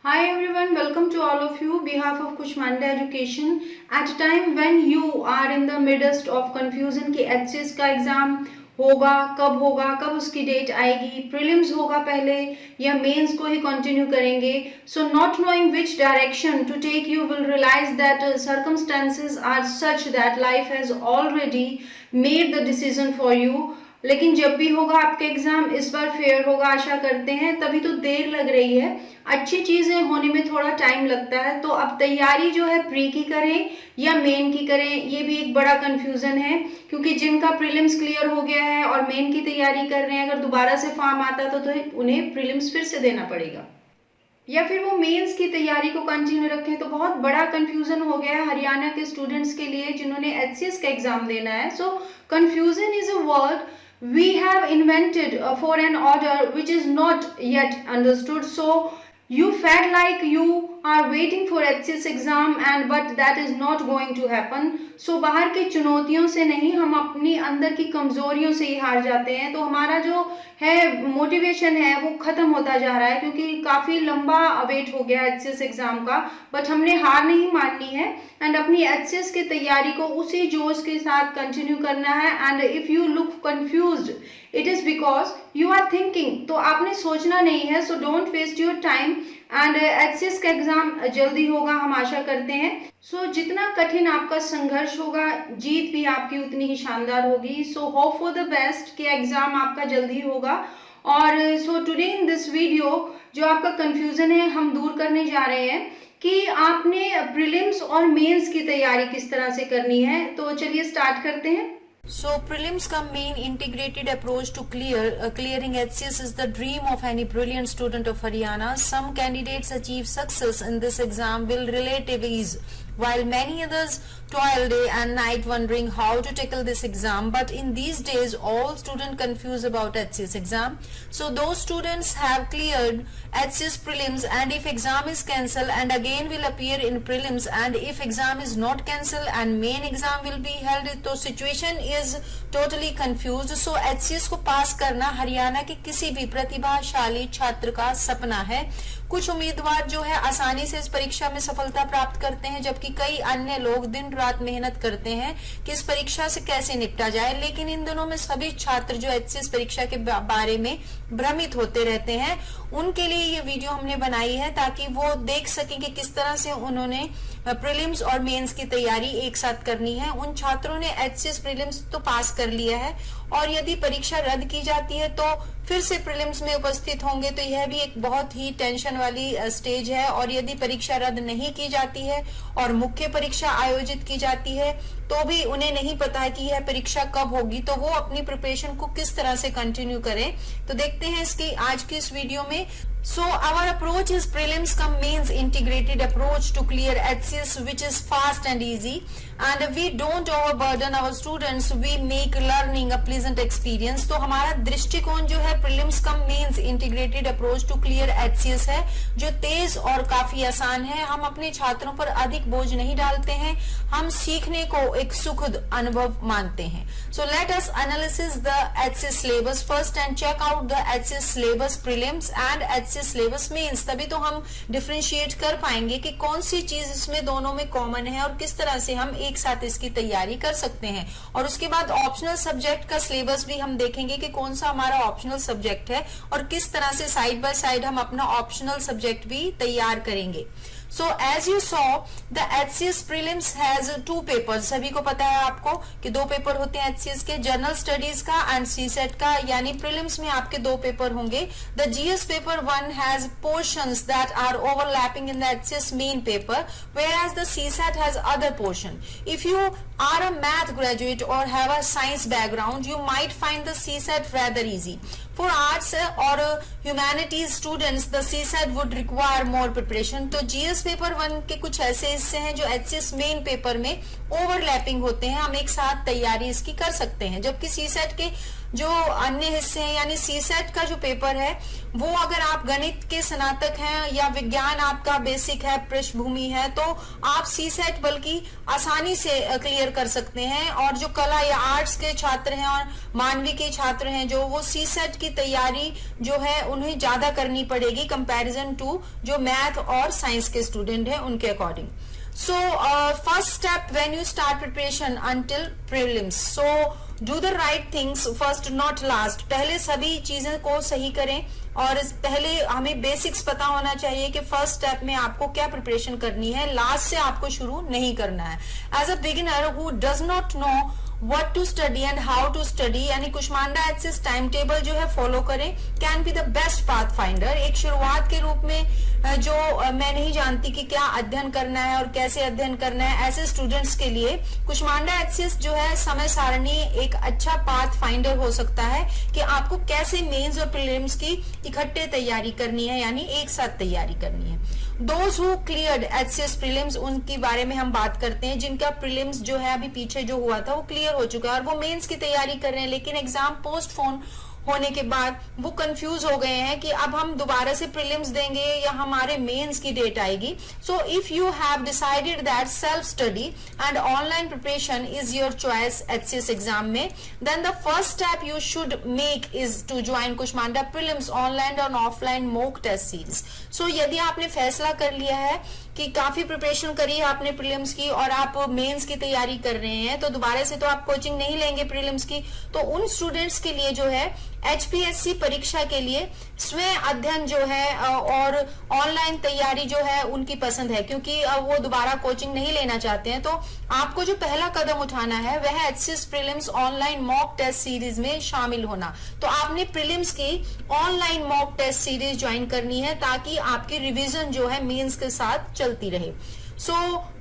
Hi everyone, welcome to all of you. Behalf of Kushmanda Education, at a time when you are in the midst of confusion कि HCS का exam होगा कब उसकी date आएगी, prelims होगा पहले या मेंस को ही कंटिन्यू करेंगे. So not knowing which direction to take, you will realize that circumstances are such that life has already made the decision for you. लेकिन जब भी होगा आपका एग्जाम, इस बार फेयर होगा आशा करते हैं, तभी तो देर लग रही है. अच्छी चीजें होने में थोड़ा टाइम लगता है. तो अब तैयारी जो है प्री की करें या मेन की करें, ये भी एक बड़ा कंफ्यूजन है. क्योंकि जिनका प्रीलिम्स क्लियर हो गया है और मेन की तैयारी कर रहे हैं, अगर दोबारा से फॉर्म आता तो उन्हें प्रीलिम्स फिर से देना पड़ेगा या फिर वो मेंस की तैयारी को कंटिन्यू रखें. तो बहुत बड़ा कंफ्यूजन हो गया है हरियाणा के स्टूडेंट्स के लिए जिन्होंने एचसीएस का एग्जाम देना है. So confusion is a word we have invented for an order which is not yet understood. So you felt like you are waiting for HCS exam and but that is not going to happen. So बाहर की चुनौतियों से नहीं, हम अपनी अंदर की कमजोरियों से ही हार जाते हैं. तो हमारा जो है मोटिवेशन है वो खत्म होता जा रहा है क्योंकि काफी लंबा वेट हो गया एचसीएस एग्जाम का. बट हमने हार नहीं माननी है एंड अपनी एचसीएस की तैयारी को उसी जोश के साथ कंटिन्यू करना है. And if you look confused, it is because you are thinking. तो आपने सोचना नहीं है. So don't waste your time and HCS का एग्जाम जल्दी होगा, हम आशा करते हैं. सो जितना कठिन आपका संघर्ष होगा, जीत भी आपकी उतनी ही शानदार होगी. So hope for the best कि एग्जाम आपका जल्दी होगा. और so today in this video जो आपका कंफ्यूजन है हम दूर करने जा रहे हैं कि आपने प्रीलिम्स और मेंस की तैयारी किस तरह से करनी है. तो चलिए स्टार्ट करते हैं. So prelims का main integrated approach to clearing HCS is the dream of any brilliant student of Haryana. Some candidates achieve success in this exam with relative ease, while many others toil day and night wondering how to tackle this exam. But in these days, all students confused about HCS exam. So those students have cleared HCS prelims, and if exam is cancelled and again will appear in prelims, and if exam is not cancelled and main exam will be held, तो situation is totally confused. So HCS को पास करना हरियाणा के किसी भी प्रतिभाशाली छात्र का सपना है. कुछ उम्मीदवार जो है आसानी से इस परीक्षा में सफलता प्राप्त करते हैं, जबकि कई अन्य लोग दिन रात मेहनत करते हैं कि इस परीक्षा से कैसे निपटा जाए. लेकिन इन दिनों में सभी छात्र जो एचसीएस परीक्षा के बारे में भ्रमित होते रहते हैं, उनके लिए ये वीडियो हमने बनाई है ताकि वो देख सकें कि किस तरह से उन्होंने प्रीलिम्स और मेंस की तैयारी एक साथ करनी है. उन छात्रों ने एचसीएस प्रीलिम्स तो पास कर लिया है और यदि परीक्षा रद्द की जाती है तो फिर से प्रीलिम्स में उपस्थित होंगे. तो यह भी एक बहुत ही टेंशन वाली स्टेज है. और यदि परीक्षा रद्द नहीं की जाती है और मुख्य परीक्षा आयोजित की जाती है तो भी उन्हें नहीं पता है कि यह परीक्षा कब होगी, तो वो अपनी प्रिपरेशन को किस तरह से कंटिन्यू करें. तो देखते हैं इसकी आज की इस वीडियो में. So our approach is prelims cum mains integrated approach to clear HCS, which is fast and easy, and we don't overburden our students. We make learning a pleasant experience. तो हमारा दृष्टिकोण जो है prelims cum mains integrated approach to clear HCS है, जो तेज और काफी आसान है. हम अपने छात्रों पर अधिक बोझ नहीं डालते हैं, हम सीखने को एक सुखद अनुभव मानते हैं. So let us analyze the HCS syllabus first and check out the HCS syllabus prelims and HCS syllabus mains. तभी तो हम डिफरेंशिएट कर पाएंगे कि कौन सी चीज इसमें दोनों में कॉमन है और किस तरह से हम एक साथ इसकी तैयारी कर सकते हैं. और उसके बाद ऑप्शनल सब्जेक्ट का सिलेबस भी हम देखेंगे कि कौन सा हमारा ऑप्शनल सब्जेक्ट है और किस तरह से साइड बाय साइड हम अपना ऑप्शनल सब्जेक्ट भी तैयार करेंगे. So as you saw, the HCS prelims has 2 papers. सभी को पता है आपको कि 2 पेपर होते हैं HCS के, जनरल स्टडीज का एंड CSET का. यानी प्रीलिम्स में आपके 2 पेपर होंगे. The GS paper 1 has portions that are overlapping in the HCS main paper, whereas the CSET has other portion. If you are a math graduate or have a science background, you might find the CSET rather easy. For arts or humanities students, the CSET would require more preparation. तो GS paper 1 के कुछ ऐसे हिस्से हैं जो HCS main paper में overlapping होते हैं, हम एक साथ तैयारी इसकी कर सकते हैं. जबकि CSET के जो अन्य हिस्से हैं, यानी सीसेट का जो पेपर है वो अगर आप गणित के स्नातक हैं या विज्ञान आपका बेसिक है, पृष्ठभूमि है, तो आप सीसेट बल्कि आसानी से क्लियर कर सकते हैं। और जो कला या आर्ट्स के छात्र हैं और मानवी के छात्र हैं जो, वो सीसेट की तैयारी जो है उन्हें ज्यादा करनी पड़ेगी कंपैरिजन टू जो मैथ और साइंस के स्टूडेंट हैं उनके according. So first step when you start preparation until prelims. So do the right things first, not last. पहले सभी चीजें को सही करें और पहले हमें बेसिक्स पता होना चाहिए कि फर्स्ट स्टेप में आपको क्या प्रिपरेशन करनी है, लास्ट से आपको शुरू नहीं करना है। As a beginner who does not know what to study and how to study, यानी कुष्मांडा एचएस टाइम टेबल जो है फॉलो करें, can be the best path finder. एक शुरुआत के रूप में जो मैं नहीं जानती कि क्या अध्ययन करना है और कैसे अध्ययन करना है, ऐसे स्टूडेंट्स के लिए कुष्मांडा एचएस जो है समय सारणी एक अच्छा पाथ फाइंडर हो सकता है कि आपको कैसे मेंस और प्रीलिम्स की इकट्ठे तैयारी करनी है, यानी एक साथ तैयारी करनी है। Those who cleared HCS prelims, उनके बारे में हम बात करते हैं जिनका प्रीलिम्स जो है अभी पीछे जो हुआ था वो क्लियर हो चुका है और वो मेंस की तैयारी कर रहे हैं, लेकिन एग्जाम पोस्टपोन होने के बाद वो कंफ्यूज हो गए हैं कि अब हम दोबारा से प्रीलिम्स देंगे या हमारे मेंस की डेट आएगी। So if you have decided that self study and online preparation is your choice HCS exam में, then the first step you should make is to join Kushmanda prelims online और offline mock test series. So यदि आपने फैसला कर लिया है कि काफी प्रिपरेशन करी है आपने प्रीलिम्स की और आप मेंस की तैयारी कर रहे हैं, तो दोबारा से तो आप कोचिंग नहीं लेंगे प्रीलिम्स की, तो उन स्टूडेंट्स के लिए जो है HPSC परीक्षा के लिए स्वयं अध्ययन जो है और ऑनलाइन तैयारी जो है उनकी पसंद है, क्योंकि वो दोबारा कोचिंग नहीं लेना चाहते हैं। तो आपको जो पहला कदम उठाना है वह HCS prelims online mock test series में शामिल होना। तो आपने प्रीलिम्स की online mock test series join करनी है ताकि आपकी रिवीजन जो है मेंस के साथ चलती रहे। So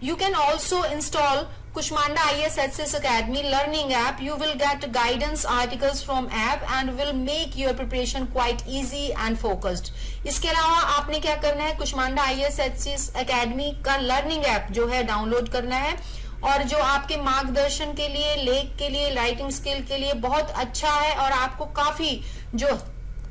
you can also install Kushmanda IAS HCS Academy learning app. You will get guidance articles from app and will make your preparation quite easy and focused. इसके अलावा आपने क्या करना है, कुष्मांडा IAS HCS Academy का लर्निंग ऐप जो है download करना है और जो आपके मार्गदर्शन के लिए, लेख के लिए, राइटिंग स्किल के लिए बहुत अच्छा है और आपको काफी जो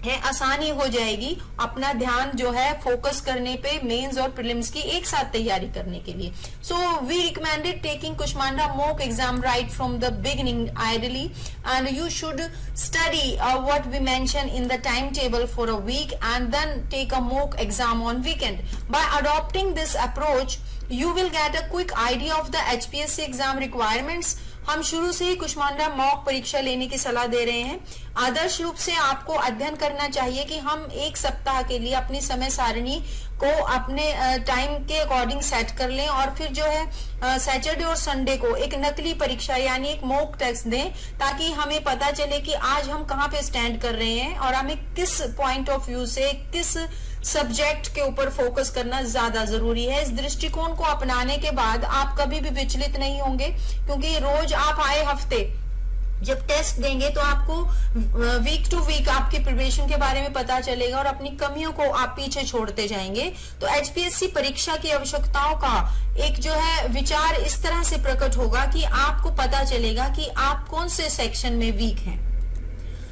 है आसानी हो जाएगी अपना ध्यान जो है फोकस करने पे मेंस और प्रीलिम्स की एक साथ तैयारी करने के लिए। So we recommended taking Kushmanda mock exam right from the beginning ideally and you should study what we mention in the time table for a week and then take a mock exam on weekend. By adopting this approach you will get a quick idea of the HPSC exam requirements। हम शुरू से ही Kushmanda mock परीक्षा लेने की सलाह दे रहे हैं। आदर्श रूप से आपको अध्ययन करना चाहिए कि हम एक सप्ताह के लिए अपनी समय सारणी को अपने टाइम के अकॉर्डिंग सेट कर लें और फिर जो है सैटरडे और संडे को एक नकली परीक्षा यानी एक मॉक टेस्ट दें, ताकि हमें पता चले कि आज हम कहाँ पे स्टैंड कर रहे हैं और हमें किस पॉइंट ऑफ व्यू से किस सब्जेक्ट के ऊपर फोकस करना ज्यादा जरूरी है। इस दृष्टिकोण को अपनाने के बाद आप कभी भी विचलित नहीं होंगे, क्योंकि रोज आप आए हफ्ते जब टेस्ट देंगे तो आपको वीक टू वीक आपकी प्रिपरेशन के बारे में पता चलेगा और अपनी कमियों को आप पीछे छोड़ते जाएंगे। तो HPSC परीक्षा की आवश्यकताओं का एक जो है विचार इस तरह से प्रकट होगा कि आपको पता चलेगा कि आप कौन से सेक्शन में वीक हैं।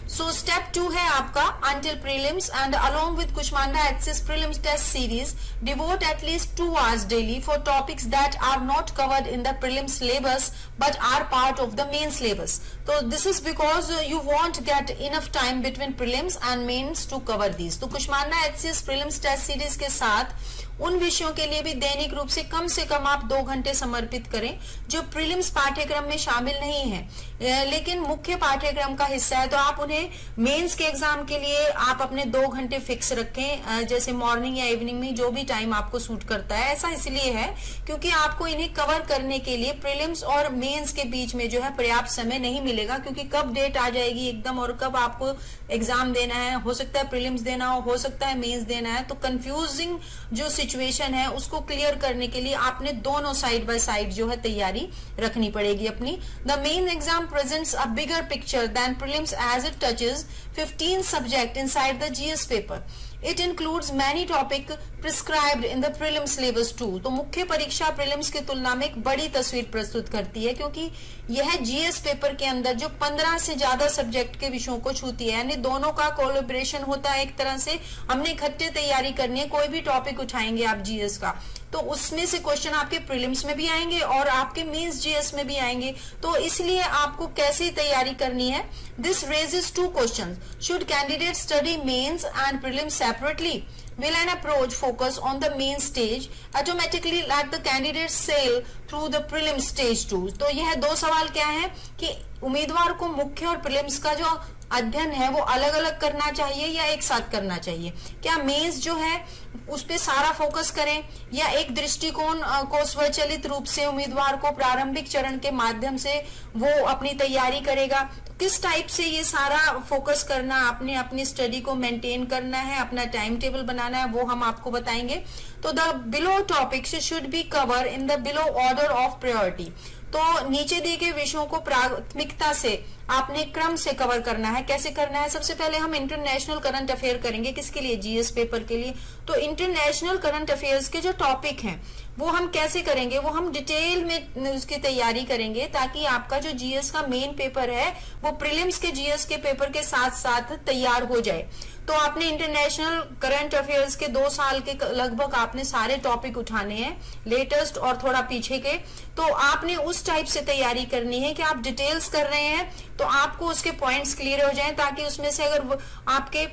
सो स्टेप 2 है आपका until prelims and along with Kushmanda HCS prelims test series devote at least 2 hours daily for topics that are not covered in the prelims syllabus but are part of the main syllabus. So this is because you won't get enough time between prelims and mains to cover these. तो Kushmanda HCS prelims test series के साथ उन विषयों के लिए भी दैनिक रूप से कम आप 2 घंटे समर्पित करें जो प्रीलिम्स पाठ्यक्रम में शामिल नहीं है लेकिन मुख्य पाठ्यक्रम का हिस्सा है। तो आप उन्हें मेंस के एग्जाम के लिए आप अपने 2 घंटे फिक्स रखें, जैसे मॉर्निंग या इवनिंग में जो भी टाइम आपको सूट करता है। ऐसा इसलिए है क्योंकि आपको इन्हें कवर करने के लिए प्रीलिम्स और मेंस के बीच में जो है पर्याप्त समय नहीं मिलेगा, क्योंकि कब डेट आ जाएगी एकदम और कब आपको एग्जाम देना है, हो सकता है प्रीलिम्स देना हो सकता है मेंस देना है। तो कंफ्यूजिंग जो सिचुएशन है उसको क्लियर करने के लिए आपने दोनों साइड बाय साइड जो है तैयारी रखनी पड़ेगी अपनी। The main exam presents a bigger picture than prelims as it touches 15 subject inside the GS paper। It includes many topic prescribed in the prelim syllabus too. तो मुख्य परीक्षा प्रीलिम्स की तुलना में एक बड़ी तस्वीर प्रस्तुत करती है, क्योंकि यह जीएस पेपर के अंदर जो 15 से ज्यादा सब्जेक्ट के विषयों को छूती है, यानी दोनों का कोलैबोरेशन होता है। एक तरह से हमने इकट्ठे तैयारी करनी है, कोई भी टॉपिक उठाएंगे आप जीएस का तो उसमें से क्वेश्चन आपके प्रीलिम्स में भी आएंगे और आपके मेंस जीएस में भी आएंगे। तो इसलिए आपको कैसे तैयारी करनी है? This raises two questions. Should candidate study mains and prelims separately? Will an approach focus on the main stage automatically let the candidate sail through the prelim stage too? तो यह दो सवाल क्या है कि उम्मीदवार को मुख्य और प्रीलिम्स का जो अध्ययन है वो अलग अलग करना चाहिए या एक साथ करना चाहिए? क्या मेंस जो है उस पे सारा फोकस करें या एक दृष्टिकोण को स्वचालित रूप से उम्मीदवार को प्रारंभिक चरण के माध्यम से वो अपनी तैयारी करेगा? किस टाइप से ये सारा फोकस करना, आपने अपनी स्टडी को मेंटेन करना है, अपना टाइम टेबल बनाना है, वो हम आपको बताएंगे। तो the below topics should be cover in the below order of priority. तो नीचे दिए गए विषयों को प्राथमिकता से आपने क्रम से कवर करना है। कैसे करना है? सबसे पहले हम इंटरनेशनल करंट अफेयर करेंगे। किसके लिए? जीएस पेपर के लिए। तो इंटरनेशनल करंट अफेयर्स के जो टॉपिक हैं वो हम कैसे करेंगे? वो हम डिटेल में उसकी तैयारी करेंगे ताकि आपका जो जीएस का मेन पेपर है वो प्रीलिम्स के जीएस के पेपर के साथ साथ तैयार हो जाए। तो आपने इंटरनेशनल करंट अफेयर्स के 2 साल के लगभग आपने सारे टॉपिक उठाने हैं, लेटेस्ट और थोड़ा पीछे के। तो आपने उस टाइप से तैयारी करनी है कि आप डिटेल्स कर रहे हैं तो आपको उसके पॉइंट्स क्लियर हो जाएं, ताकि उसमें से अगर आपके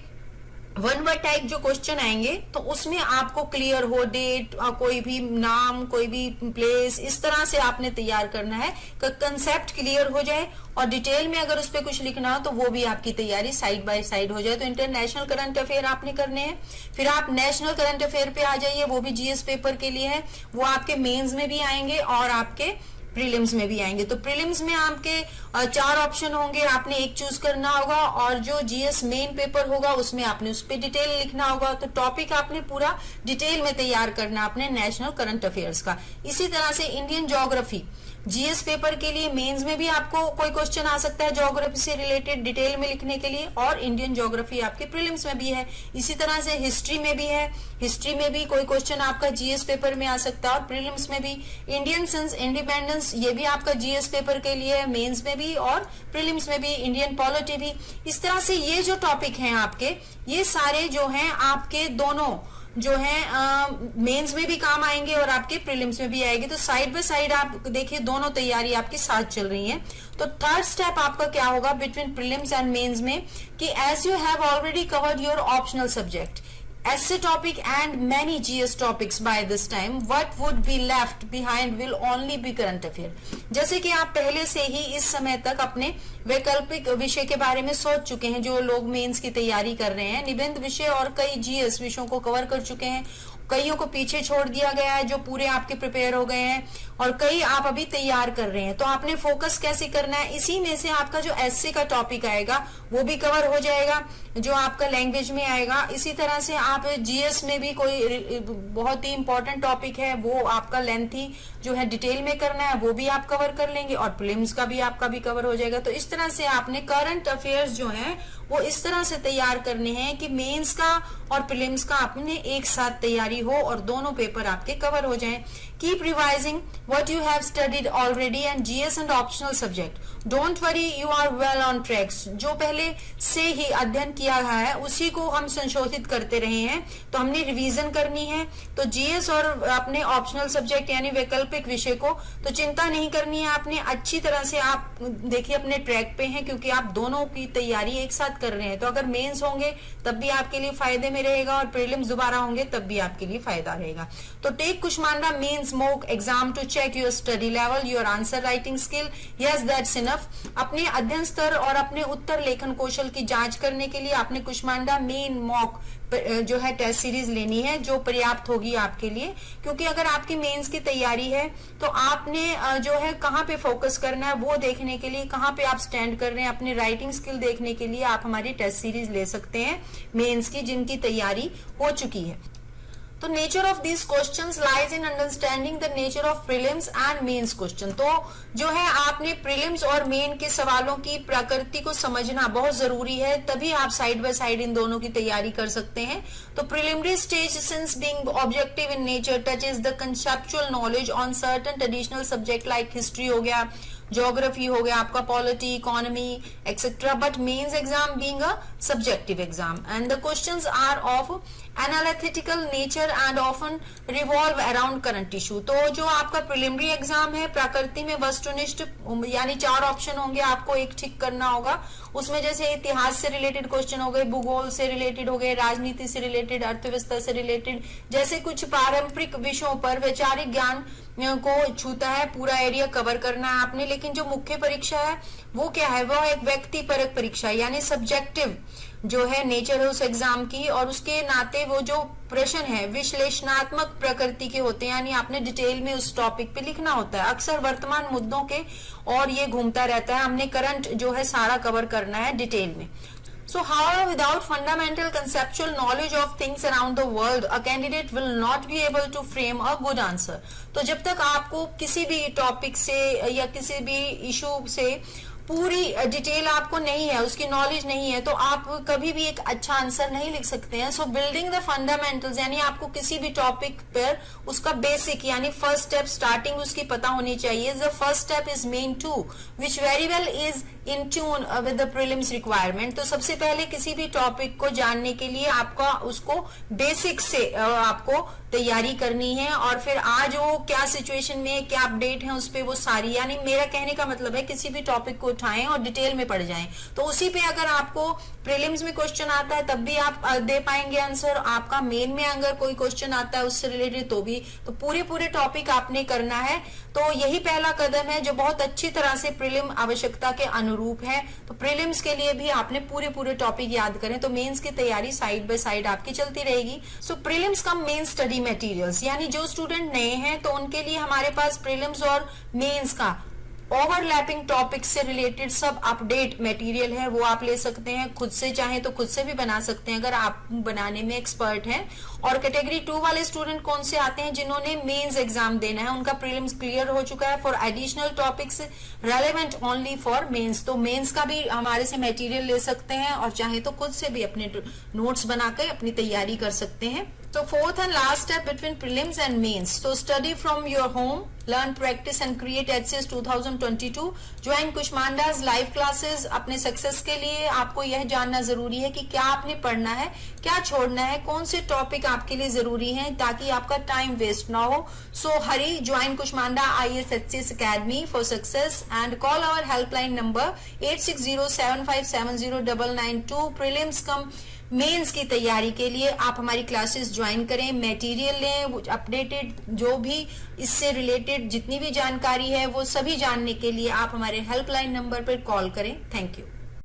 वन वर्ड टाइप जो क्वेश्चन आएंगे तो उसमें आपको क्लियर हो, डेट, कोई भी नाम, कोई भी प्लेस, इस तरह से आपने तैयार करना है कि कंसेप्ट क्लियर हो जाए और डिटेल में अगर उस पर कुछ लिखना हो तो वो भी आपकी तैयारी साइड बाय साइड हो जाए। तो इंटरनेशनल करंट अफेयर आपने करने हैं। फिर आप नेशनल करंट अफेयर पे आ जाइए, वो भी जीएस पेपर के लिए है, वो आपके मेंस में भी आएंगे और आपके प्रीलिम्स में भी आएंगे। तो प्रीलिम्स में आपके 4 ऑप्शन होंगे, आपने एक चूज करना होगा और जो जीएस मेन पेपर होगा उसमें आपने उस पर डिटेल लिखना होगा। तो टॉपिक आपने पूरा डिटेल में तैयार करना अपने नेशनल करंट अफेयर्स का। इसी तरह से इंडियन ज्योग्राफी जीएस पेपर के लिए मेंस में भी आपको कोई क्वेश्चन आ सकता है ज्योग्राफी से रिलेटेड डिटेल में लिखने के लिए, और इंडियन ज्योग्राफी आपके प्रीलिम्स में भी है। इसी तरह से हिस्ट्री में भी है, हिस्ट्री में भी कोई क्वेश्चन आपका जीएस पेपर में आ सकता है और प्रीलिम्स में भी। इंडियन सिंस इंडिपेंडेंस ये भी आपका जीएस पेपर के लिए है, मेंस में भी और प्रीलिम्स में भी। इंडियन पॉलिटी भी। इस तरह से ये जो टॉपिक हैं आपके, ये सारे जो हैं आपके दोनों जो है मेंस में भी काम आएंगे और आपके प्रीलिम्स में भी आएंगे। तो साइड बाय साइड आप देखिए दोनों तैयारी आपकी साथ चल रही है। तो थर्ड स्टेप आपका क्या होगा बिटवीन प्रीलिम्स एंड मेंस में कि as you have already covered your optional subject, essay topic and many GS topics by this time, what would be left behind will only be current affair। जैसे कि आप पहले से ही इस समय तक अपने वैकल्पिक विषय के बारे में सोच चुके हैं, जो लोग मेंस की तैयारी कर रहे हैं, निबंध विषय और कई जीएस विषयों को कवर कर चुके हैं। कईयों को पीछे छोड़ दिया गया है जो पूरे आपके प्रिपेयर हो गए हैं, और कई आप अभी तैयार कर रहे हैं। तो आपने फोकस कैसे करना है? इसी में से आपका जो एसए का टॉपिक आएगा वो भी कवर हो जाएगा, जो आपका लैंग्वेज में आएगा। इसी तरह से आप जीएस में भी कोई बहुत ही इंपॉर्टेंट टॉपिक है वो आपका लेंथी जो है डिटेल में करना है वो भी आप कवर कर लेंगे, और प्रीलिम्स का भी आपका भी कवर हो जाएगा। तो इस तरह से आपने करंट अफेयर्स जो है वो इस तरह से तैयार करने हैं कि मेंस का और प्रीलिम्स का आपने एक साथ तैयारी हो और दोनों पेपर आपके कवर हो जाएं। Keep revising what you have studied already and GS and optional subject. Don't worry, you are well on tracks. जो पहले से ही अध्ययन किया है उसी को हम संशोधित करते रहे हैं, तो हमने रिवीजन करनी है। तो जीएस और अपने ऑप्शनल सब्जेक्ट यानी वैकल्पिक विषय को तो चिंता नहीं करनी है आपने, अच्छी तरह से आप देखिए अपने ट्रैक पे हैं, क्योंकि आप दोनों की तैयारी एक साथ कर रहे हैं। तो अगर मेंस होंगे तब भी आपके लिए फायदे में रहेगा और प्रीलिम्स दोबारा होंगे तब भी आपके लिए फायदा रहेगा। तो take Kushmanda mains mock exam to check your study level, your answer writing skill. Yes, that's enough. अपने अध्ययन स्तर और अपने उत्तर लेखन कौशल की जांच करने के लिए आपने कुष्मांडा मेन मॉक जो है टेस्ट सीरीज लेनी है, जो पर्याप्त होगी आपके लिए। क्योंकि अगर आपकी मेंस की तैयारी है तो आपने जो है कहाँ पे फोकस करना है वो देखने के लिए, कहाँ पे आप स्टैंड कर रहे हैं, अपनी राइटिंग स्किल देखने के लिए आप हमारी टेस्ट सीरीज ले सकते हैं मेंस की, जिनकी तैयारी हो चुकी है। तो nature of these questions lies in understanding the nature of prelims and mains question. तो जो है आपने प्रीलिम्स और मेन के सवालों की प्रकृति को समझना बहुत जरूरी है, तभी आप साइड बाय साइड इन दोनों की तैयारी कर सकते हैं। तो preliminary stage since being objective in nature touches the conceptual knowledge on certain traditional subject like history हो गया, ज्योग्राफी हो गया, आपका polity, economy etcetera, but mains exam being a subjective exam and the questions are of analytical nature and often revolve around current issue. तो जो आपका preliminary exam है प्रकृति में वस्तुनिष्ठ, यानी 4 ऑप्शन होंगे, आपको एक ठीक करना होगा। उसमें जैसे इतिहास से रिलेटेड क्वेश्चन हो गए, भूगोल से रिलेटेड हो गए, राजनीति से रिलेटेड, अर्थव्यवस्था से रिलेटेड, जैसे कुछ पारंपरिक विषयों पर वैचारिक ज्ञान को छूता है, पूरा एरिया कवर करना है आपने। लेकिन जो मुख्य परीक्षा है वो क्या है, वो एक व्यक्तिपरक परीक्षा है, यानी सब्जेक्टिव जो है नेचर है उस एग्जाम की, और उसके नाते वो जो प्रश्न है विश्लेषणात्मक प्रकृति के होते हैं, यानी आपने डिटेल में उस टॉपिक पे लिखना होता है, अक्सर वर्तमान मुद्दों के, और ये घूमता रहता है, हमने करंट जो है सारा कवर करना है डिटेल में। So, however, without fundamental conceptual knowledge of things around the world, a candidate will not be able to frame a good answer. तो जब तक आपको किसी भी टॉपिक से या किसी भी इशू से पूरी डिटेल आपको नहीं है, उसकी नॉलेज नहीं है, तो आप कभी भी एक अच्छा आंसर नहीं लिख सकते हैं। सो बिल्डिंग द फंडामेंटल्स, यानी आपको किसी भी टॉपिक पर उसका बेसिक यानी फर्स्ट स्टेप स्टार्टिंग उसकी पता होनी चाहिए। The first step is main to which very well is in tune with the prelims requirement. तो सबसे पहले किसी भी टॉपिक को जानने के लिए आपका उसको बेसिक से आपको तैयारी करनी है, और फिर आज वो क्या सिचुएशन में क्या अपडेट है उस पर वो सारी, यानी मेरा कहने का मतलब है किसी भी टॉपिक को उठाएं और डिटेल में पढ़ जाएं। तो उसी पे अगर आपको प्रीलिम्स में क्वेश्चन आता है तब भी आप दे पाएंगे आंसर, आपका मेन में अगर कोई क्वेश्चन आता है उससे रिलेटेड तो भी, तो पूरे टॉपिक आपने करना है। तो यही पहला कदम है जो बहुत अच्छी तरह से प्रीलिम आवश्यकता के अनुरूप है। तो प्रीलिम्स के लिए भी आपने पूरे टॉपिक याद करें, तो मेंस की तैयारी साइड बाय साइड आपकी चलती रहेगी। सो प्रीलिम्स का मेन स्टडी मटेरियल्स, यानी जो स्टूडेंट नए हैं तो उनके लिए हमारे पास प्रीलिम्स और मेंस का ओवरलैपिंग टॉपिक से रिलेटेड सब अपडेट मटेरियल है, वो आप ले सकते हैं खुद से, चाहे तो खुद से भी बना सकते हैं अगर आप बनाने में एक्सपर्ट हैं। और कैटेगरी 2 वाले स्टूडेंट कौन से आते हैं, जिन्होंने मेंस एग्जाम देना है, उनका प्रीलिम्स क्लियर हो चुका है, for additional topics relevant only for mains. तो मेंस का भी हमारे से मटेरियल ले सकते हैं, और चाहे तो खुद से भी अपने नोट्स बनाकर अपनी तैयारी कर सकते हैं। So fourth and last step between prelims and mains. So study from your home, learn, practice and create HCS 2022. Join कुष्मांडा's live classes. अपने सक्सेस के लिए आपको यह जानना जरूरी है कि क्या आपने पढ़ना है, क्या छोड़ना है, कौन से टॉपिक आपके लिए जरूरी हैं, ताकि आपका टाइम वेस्ट ना हो। So hurry, join Kushmanda IAS HCS Academy for success and call our helpline number 8607570992. Prelims cum mains की तैयारी के लिए आप हमारी क्लासेस ज्वाइन करें, मटेरियल लें, अपडेटेड जो भी इससे रिलेटेड जितनी भी जानकारी है वो सभी जानने के लिए आप हमारे हेल्पलाइन नंबर पर कॉल करें। Thank you.